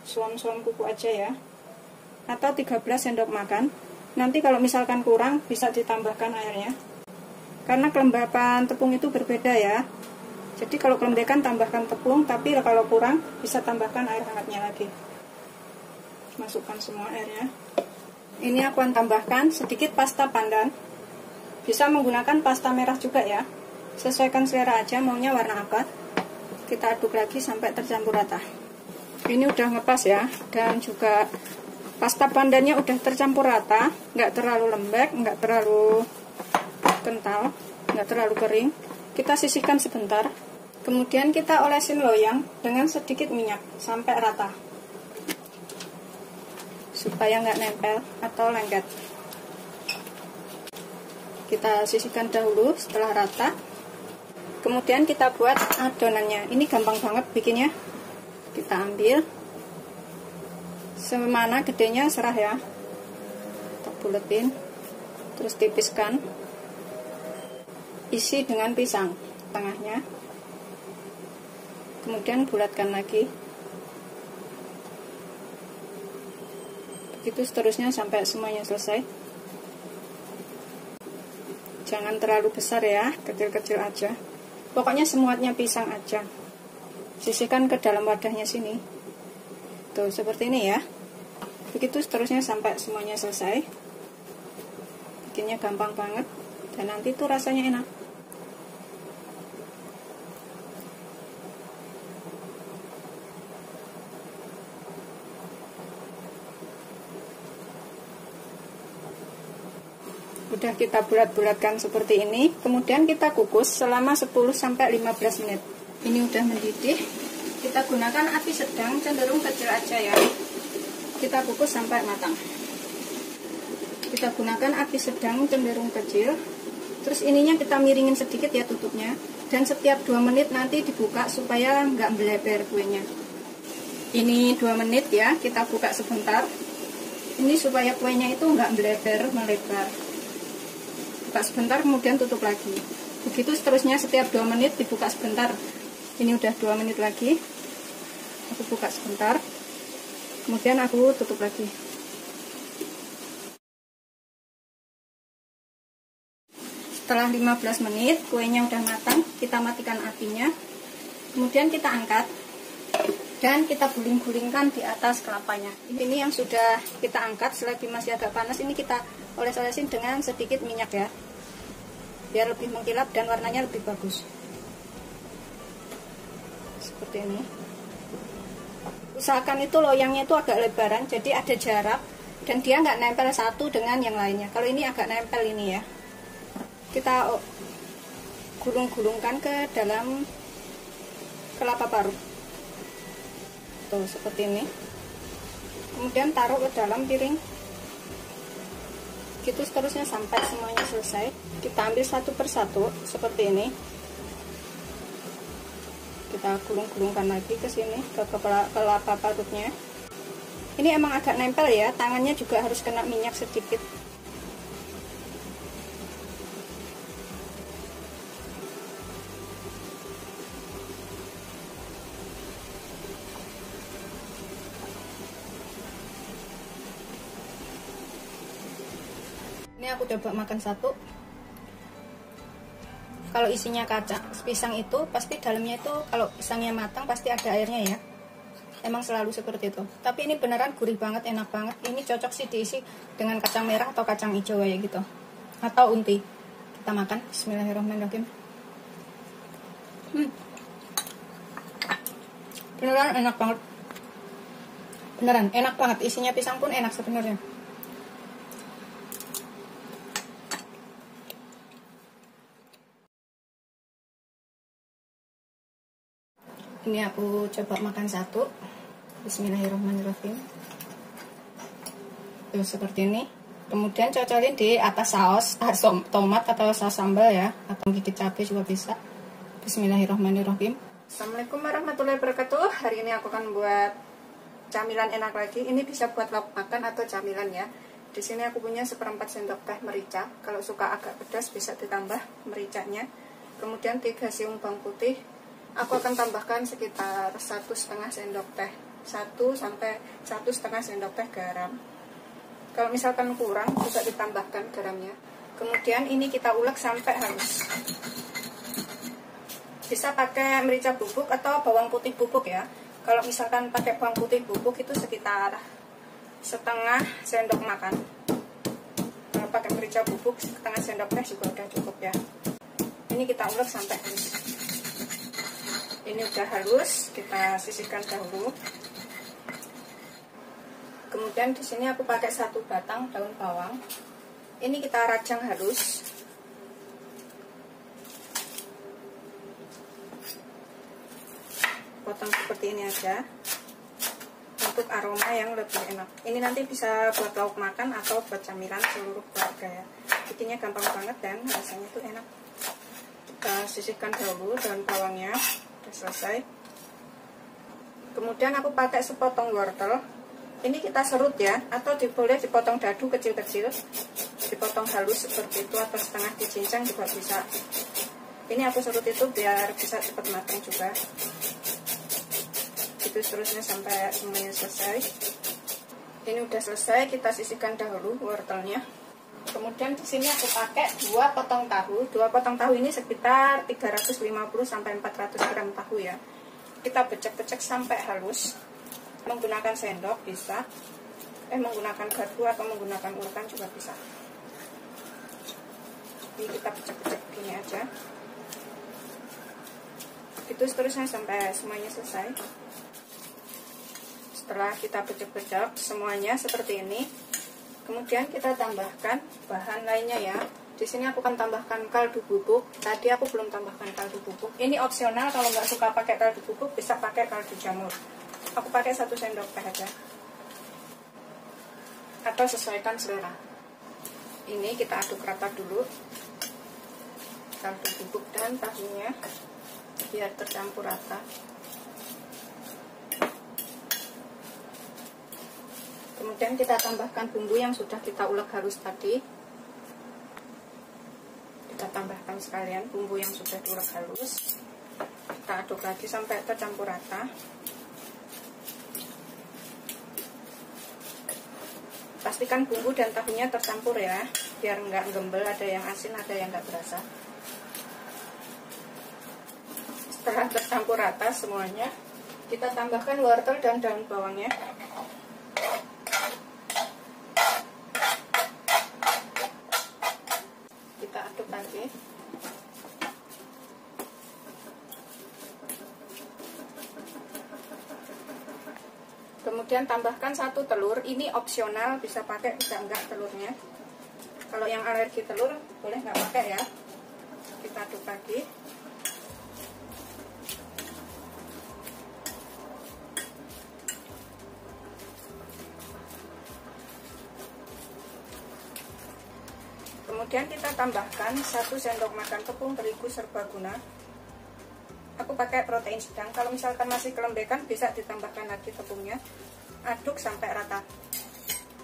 S1: suam-suam kuku aja ya, atau 13 sendok makan. Nanti kalau misalkan kurang bisa ditambahkan airnya, karena kelembapan tepung itu berbeda ya. Jadi kalau kelembekan tambahkan tepung, tapi kalau kurang bisa tambahkan air hangatnya lagi. Masukkan semua airnya. Ini aku akan tambahkan sedikit pasta pandan, bisa menggunakan pasta merah juga ya, sesuaikan selera aja maunya warna apa. Kita aduk lagi sampai tercampur rata. Ini udah ngepas ya, dan juga pasta pandannya udah tercampur rata, nggak terlalu lembek, nggak terlalu kental, nggak terlalu kering. Kita sisihkan sebentar, kemudian kita olesin loyang dengan sedikit minyak sampai rata supaya nggak nempel atau lengket. Kita sisihkan dahulu setelah rata. Kemudian kita buat adonannya. Ini gampang banget bikinnya. Kita ambil semana gedenya serah ya, kita buletin, terus tipiskan, isi dengan pisang tengahnya, kemudian bulatkan lagi. Begitu seterusnya sampai semuanya selesai. Jangan terlalu besar ya, kecil-kecil aja. Pokoknya semuanya pisang aja. Sisihkan ke dalam wadahnya sini. Tuh, seperti ini ya. Begitu seterusnya sampai semuanya selesai. Bikinnya gampang banget. Dan nanti tuh rasanya enak. Udah kita bulat-bulatkan seperti ini, kemudian kita kukus selama 10-15 menit. Ini udah mendidih. Kita gunakan api sedang, cenderung kecil aja ya. Kita kukus sampai matang. Kita gunakan api sedang, cenderung kecil. Terus ininya kita miringin sedikit ya tutupnya. Dan setiap 2 menit nanti dibuka supaya nggak melebar kuenya. Ini 2 menit ya, kita buka sebentar. Ini supaya kuenya itu nggak melebar. Buka sebentar, kemudian tutup lagi. Begitu seterusnya setiap 2 menit dibuka sebentar. Ini udah 2 menit lagi. Aku buka sebentar, kemudian aku tutup lagi. Setelah 15 menit kuenya udah matang, kita matikan apinya. Kemudian kita angkat dan kita guling-gulingkan di atas kelapanya. Ini yang sudah kita angkat, selagi masih agak panas, ini kita oles-olesin dengan sedikit minyak ya, biar lebih mengkilap dan warnanya lebih bagus. Seperti ini. Usahakan itu loyangnya itu agak lebaran, jadi ada jarak dan dia nggak nempel satu dengan yang lainnya. Kalau ini agak nempel ini ya, kita gulung-gulungkan ke dalam kelapa parut. Tuh, seperti ini. Kemudian taruh ke dalam piring. Gitu seterusnya sampai semuanya selesai. Kita ambil satu persatu seperti ini. Kita gulung-gulungkan lagi ke sini, ke kelapa parutnya. Ini emang agak nempel ya, tangannya juga harus kena minyak sedikit. Ini aku coba makan satu. Kalau isinya kacang pisang itu pasti dalamnya itu, kalau pisangnya matang pasti ada airnya ya. Emang selalu seperti itu. Tapi ini beneran gurih banget, enak banget. Ini cocok sih diisi dengan kacang merah atau kacang hijau ya gitu. Atau unti. Kita makan. Bismillahirrahmanirrahim. Beneran enak banget. Beneran enak banget. Isinya pisang pun enak sebenarnya. Ini aku coba makan satu. Bismillahirrahmanirrahim. Tuh seperti ini. Kemudian cocolin di atas saus tomat atau saus sambal ya, atau gigit cabai juga bisa. Bismillahirrahmanirrahim. Assalamualaikum warahmatullahi wabarakatuh. Hari ini aku akan buat camilan enak lagi. Ini bisa buat lauk makan atau camilan ya. Di sini aku punya 1/4 sendok teh merica. Kalau suka agak pedas bisa ditambah mericanya. Kemudian 3 siung bawang putih. Aku akan tambahkan sekitar 1,5 sendok teh, 1 sampai 1,5 sendok teh garam. Kalau misalkan kurang bisa ditambahkan garamnya. Kemudian ini kita ulek sampai halus. Bisa pakai merica bubuk atau bawang putih bubuk ya. Kalau misalkan pakai bawang putih bubuk itu sekitar 1/2 sendok makan. Kalau pakai merica bubuk 1/2 sendok teh juga udah cukup ya. Ini kita ulek sampai halus. Ini udah halus, kita sisihkan dahulu. Kemudian di sini aku pakai 1 batang daun bawang. Ini kita rajang halus. Potong seperti ini aja. Untuk aroma yang lebih enak. Ini nanti bisa buat lauk makan atau buat camilan seluruh keluarga ya. Bikinnya gampang banget dan rasanya tuh enak. Kita sisihkan dahulu daun bawangnya. Sudah selesai. Kemudian aku pakai sepotong wortel. Ini kita serut ya, atau boleh dipotong dadu kecil-kecil, dipotong halus seperti itu, atau setengah dicincang juga bisa. Ini aku serut itu biar bisa cepat matang juga. Itu seterusnya sampai semuanya selesai. Ini udah selesai, kita sisihkan dahulu wortelnya. Kemudian di sini aku pakai 2 potong tahu. 2 potong tahu ini sekitar 350 sampai 400 gram tahu ya. Kita becek-becek sampai halus. Menggunakan sendok bisa. Menggunakan garpu atau menggunakan ulekan juga bisa. Ini kita becek-becek gini aja. Itu seterusnya sampai semuanya selesai. Setelah kita becek-becek semuanya seperti ini. Kemudian kita tambahkan bahan lainnya ya. Di sini aku akan tambahkan kaldu bubuk. Tadi aku belum tambahkan kaldu bubuk. Ini opsional, kalau nggak suka pakai kaldu bubuk bisa pakai kaldu jamur. Aku pakai 1 sendok teh aja. Atau sesuaikan selera. Ini kita aduk rata dulu. Kaldu bubuk dan tahunya biar tercampur rata. Kemudian kita tambahkan bumbu yang sudah kita ulek halus tadi. Kita tambahkan sekalian bumbu yang sudah diulek halus. Kita aduk lagi sampai tercampur rata. Pastikan bumbu dan tahunya tercampur ya, biar nggak gembel, ada yang asin, ada yang nggak berasa. Setelah tercampur rata semuanya, kita tambahkan wortel dan daun bawangnya. Kita aduk lagi. Kemudian tambahkan 1 telur. Ini opsional, bisa pakai bisa enggak telurnya. Kalau yang alergi telur boleh nggak pakai ya. Kita aduk lagi. Kemudian kita tambahkan 1 sendok makan tepung terigu serbaguna. Aku pakai protein sedang. Kalau misalkan masih kelembekan bisa ditambahkan lagi tepungnya. Aduk sampai rata.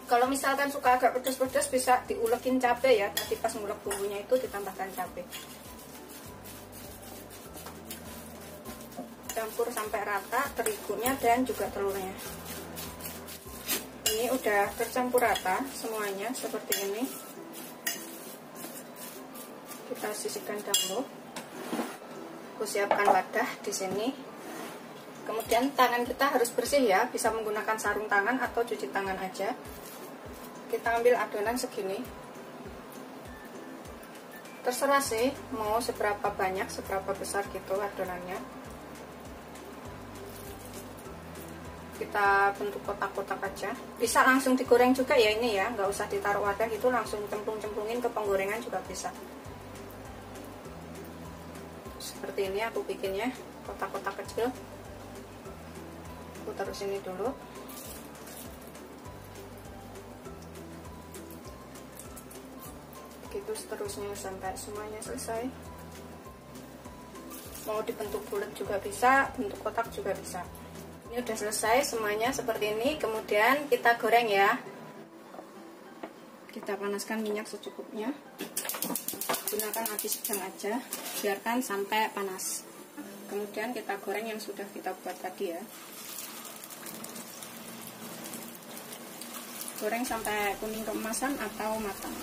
S1: Kalau misalkan suka agak pedas-pedas bisa diulekin cabai ya. Nanti pas ngulek bumbunya itu ditambahkan cabai. Campur sampai rata terigunya dan juga telurnya. Ini udah tercampur rata semuanya seperti ini. Kita sisihkan dahulu. Aku siapkan wadah di sini. Kemudian tangan kita harus bersih ya, bisa menggunakan sarung tangan atau cuci tangan aja. Kita ambil adonan segini. Terserah sih mau seberapa banyak, seberapa besar gitu adonannya. Kita bentuk kotak-kotak aja. Bisa langsung digoreng juga ya ini ya, nggak usah ditaruh wadah gitu, langsung cemplung-cemplungin ke penggorengan juga bisa. Seperti ini aku bikinnya, kotak-kotak kecil. terus ini dulu. Begitu seterusnya sampai semuanya selesai. Mau dibentuk bulat juga bisa, bentuk kotak juga bisa. Ini udah selesai semuanya seperti ini. Kemudian kita goreng ya. Kita panaskan minyak secukupnya. Gunakan api sedang aja, biarkan sampai panas. Kemudian kita goreng yang sudah kita buat tadi ya. Goreng sampai kuning keemasan atau matang.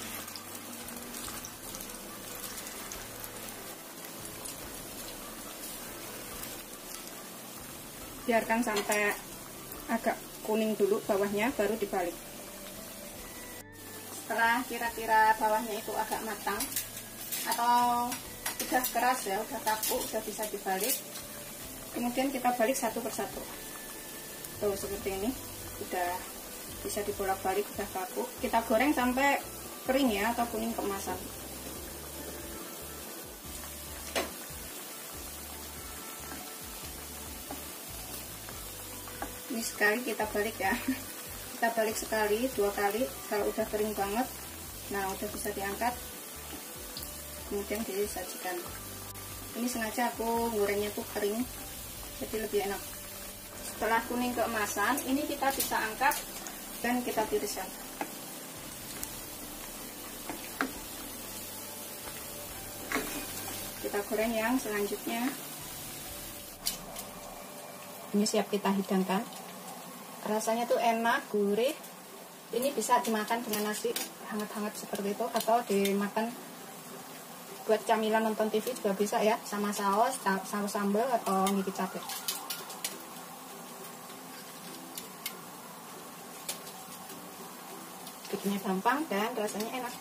S1: Biarkan sampai agak kuning dulu bawahnya, baru dibalik. Setelah kira-kira bawahnya itu agak matang atau udah keras ya, udah kaku, udah bisa dibalik. Kemudian kita balik satu persatu. Tuh seperti ini, udah bisa dibolak-balik, udah kaku. Kita goreng sampai kering ya, atau kuning keemasan. Ini sekali kita balik ya. Kita balik sekali, 2 kali. Kalau udah kering banget, nah udah bisa diangkat, kemudian disajikan. Ini sengaja aku gorengnya tuh kering, jadi lebih enak. Setelah kuning keemasan, ini kita bisa angkat dan kita tiriskan. Kita goreng yang selanjutnya. Ini siap kita hidangkan. Rasanya tuh enak, gurih. Ini bisa dimakan dengan nasi hangat-hangat seperti itu, atau dimakan buat camilan nonton TV juga bisa ya, sama saus sambal atau ngiki cabai. Bikinnya gampang dan rasanya enak.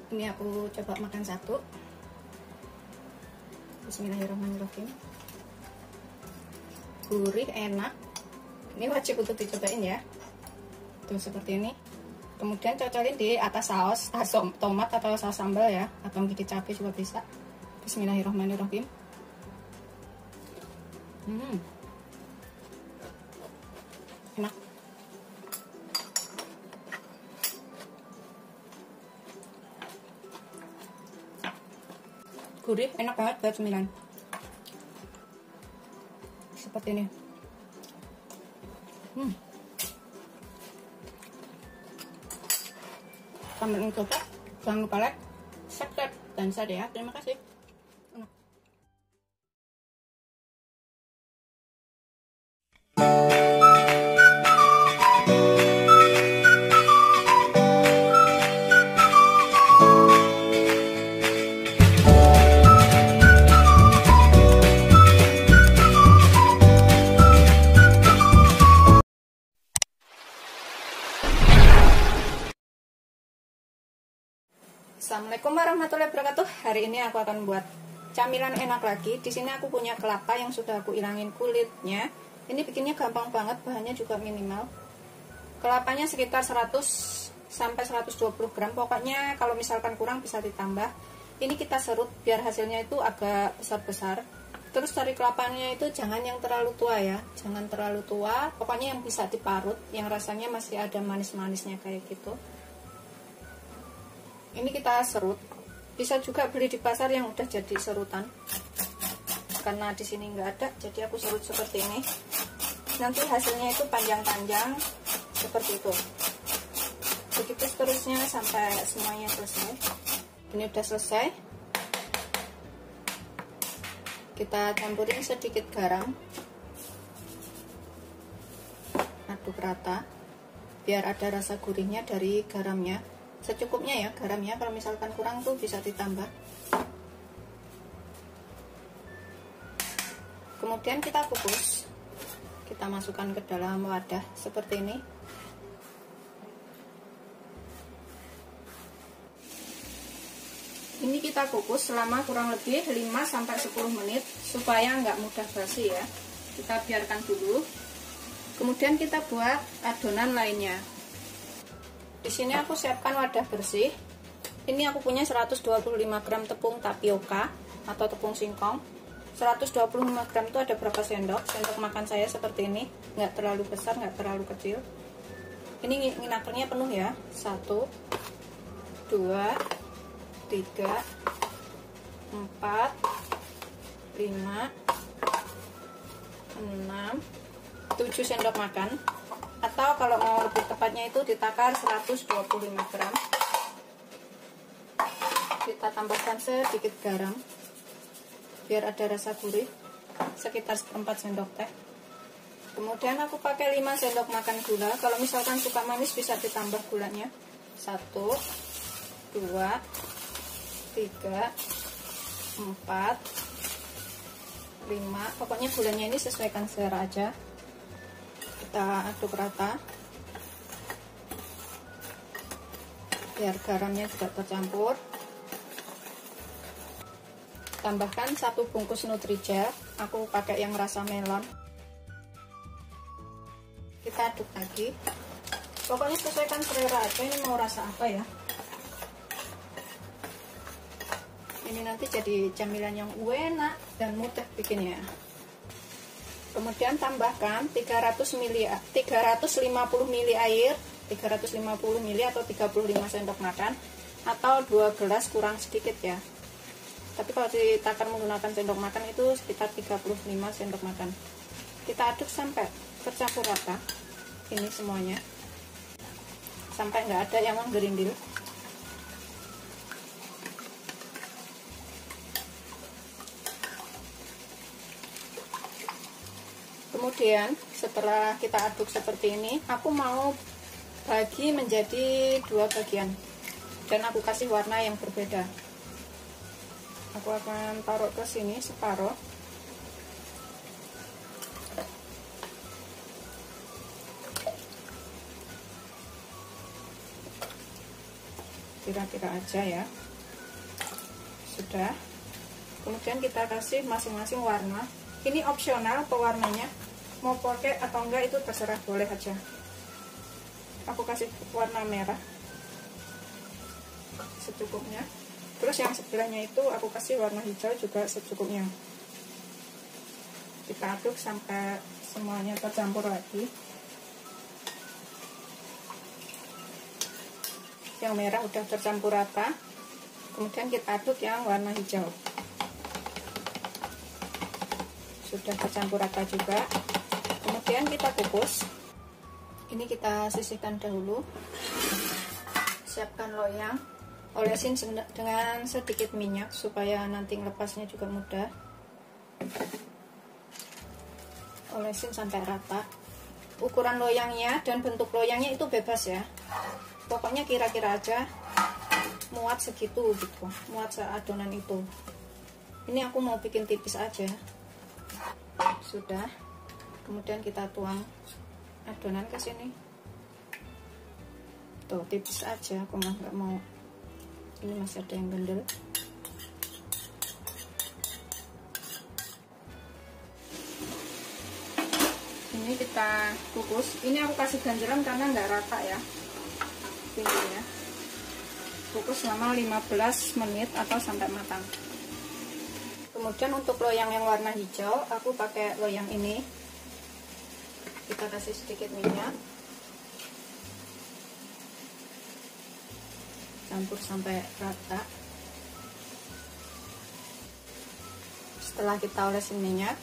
S1: Ini aku coba makan satu. Bismillahirrahmanirrahim. Gurih, enak. Ini wajib untuk dicobain ya. Tuh seperti ini. Kemudian cocolin di atas saus tomat atau saus sambal ya, atau ngiki cabai juga bisa. Bismillahirrahmanirrahim. Enak. Gurih, enak banget buat cemilan. Seperti ini. Sambil mencoba, jangan lupa like, subscribe, dan share ya. Terima kasih. Assalamualaikum warahmatullahi wabarakatuh. Hari ini aku akan buat camilan enak lagi. Di sini aku punya kelapa yang sudah aku ilangin kulitnya. Ini bikinnya gampang banget, bahannya juga minimal. Kelapanya sekitar 100 sampai 120 gram. Pokoknya kalau misalkan kurang bisa ditambah. Ini kita serut biar hasilnya itu agak besar-besar. Terus dari kelapanya itu jangan yang terlalu tua ya, jangan terlalu tua. Pokoknya yang bisa diparut, yang rasanya masih ada manis-manisnya kayak gitu. Ini kita serut, bisa juga beli di pasar yang udah jadi serutan. Karena di sini nggak ada, jadi aku serut seperti ini. Nanti hasilnya itu panjang-panjang seperti itu. Begitu seterusnya sampai semuanya selesai. Ini udah selesai. Kita campurin sedikit garam, aduk rata, biar ada rasa gurihnya dari garamnya. Secukupnya ya garamnya, kalau misalkan kurang tuh bisa ditambah. Kemudian kita kukus, kita masukkan ke dalam wadah seperti ini. Ini kita kukus selama kurang lebih 5-10 menit supaya nggak mudah basi ya. Kita biarkan dulu. Kemudian kita buat adonan lainnya. Di sini aku siapkan wadah bersih. Ini aku punya 125 gram tepung tapioka atau tepung singkong. 125 gram itu ada berapa sendok? Sendok makan saya seperti ini, nggak terlalu besar, nggak terlalu kecil. Ini nginakernya penuh ya. 1, 2, 3, 4, 5, 6, 7 sendok makan, atau kalau mau lebih tepatnya itu ditakar 125 gram. Kita tambahkan sedikit garam biar ada rasa gurih, sekitar 4 sendok teh. Kemudian aku pakai 5 sendok makan gula. Kalau misalkan suka manis bisa ditambah gulanya. 1, 2, 3, 4, 5. Pokoknya gulanya ini sesuaikan selera aja. Kita aduk rata biar garamnya tidak tercampur. Tambahkan 1 bungkus Nutrijel, aku pakai yang rasa melon. Kita aduk lagi. Pokoknya sesuaikan selera aja, ini mau rasa apa ya. Ini nanti jadi camilan yang enak dan mudah bikinnya. Kemudian tambahkan 350 ml air, 350 ml atau 35 sendok makan, atau 2 gelas kurang sedikit ya. Tapi kalau ditakar menggunakan sendok makan itu sekitar 35 sendok makan. Kita aduk sampai tercampur rata ini semuanya, sampai nggak ada yang menggerindil. Kemudian setelah kita aduk seperti ini, aku mau bagi menjadi 2 bagian dan aku kasih warna yang berbeda. Aku akan taruh ke sini separuh. Kira-kira aja ya. Sudah. Kemudian kita kasih masing-masing warna. Ini opsional pewarnanya, mau pakai atau enggak itu terserah, boleh aja. Aku kasih warna merah secukupnya. Terus yang sebelahnya itu aku kasih warna hijau juga secukupnya. Kita aduk sampai semuanya tercampur lagi. Yang merah udah tercampur rata. Kemudian kita aduk yang warna hijau. Sudah tercampur rata juga. Kemudian kita kukus. Ini kita sisihkan dahulu. Siapkan loyang, olesin dengan sedikit minyak supaya nanti lepasnya juga mudah. Olesin sampai rata. Ukuran loyangnya dan bentuk loyangnya itu bebas ya. Pokoknya kira-kira aja muat segitu gitu, muat seadonan itu. Ini aku mau bikin tipis aja. Sudah. Kemudian kita tuang adonan ke sini. Tuh, tipis aja, aku nggak mau. Ini masih ada yang gendel. Ini kita kukus. Ini aku kasih ganjelan karena nggak rata ya pinggirnya. Kukus selama 15 menit atau sampai matang. Kemudian untuk loyang yang warna hijau, aku pakai loyang ini. Kita kasih sedikit minyak, campur sampai rata. Setelah kita olesin minyak,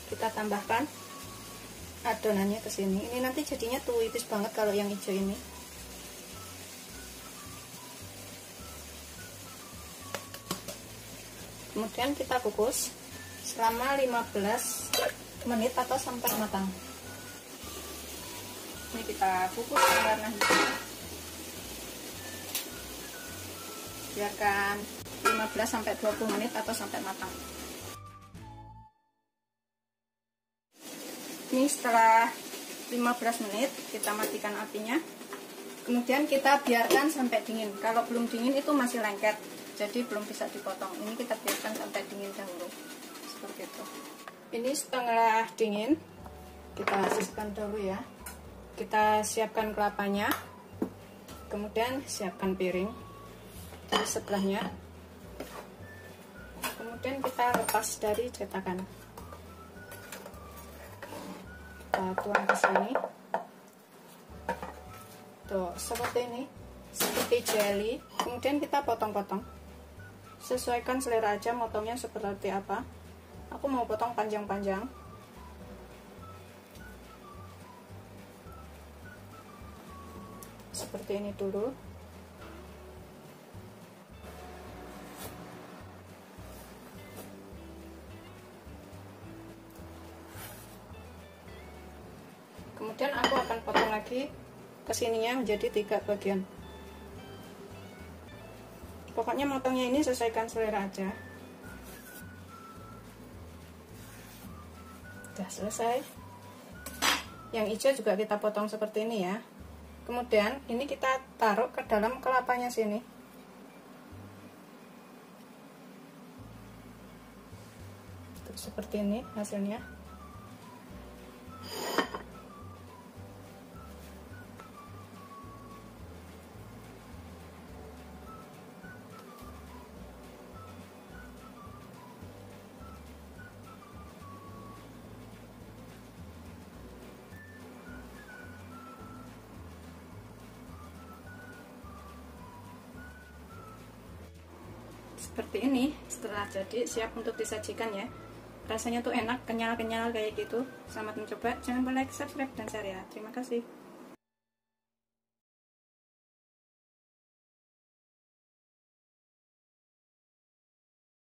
S1: kita tambahkan adonannya ke sini. Ini nanti jadinya tipis banget kalau yang hijau ini. Kemudian kita kukus selama 15 menit atau sampai matang. Ini kita kukus warna hijau. Biarkan 15-20 menit atau sampai matang. Ini setelah 15 menit kita matikan apinya. Kemudian kita biarkan sampai dingin. Kalau belum dingin itu masih lengket, jadi belum bisa dipotong. Ini kita biarkan sampai dingin dahulu, seperti itu. Ini setelah dingin, kita sisihkan dulu ya. Kita siapkan kelapanya, kemudian siapkan piring di sebelahnya, kemudian kita lepas dari cetakan, kita tuang ke sini tuh seperti ini, seperti jelly. Kemudian kita potong-potong, sesuaikan selera aja motongnya seperti apa. Aku mau potong panjang-panjang. Seperti ini dulu. Kemudian aku akan potong lagi ke sininya menjadi 3 bagian. Pokoknya motongnya ini sesuaikan selera aja. Sudah selesai. Yang hijau juga kita potong seperti ini ya. Kemudian ini kita taruh ke dalam kelapanya sini. Seperti ini hasilnya. Seperti ini, setelah jadi siap untuk disajikan ya. Rasanya tuh enak, kenyal-kenyal kayak gitu. Selamat mencoba, jangan lupa like, subscribe, dan share ya. Terima kasih.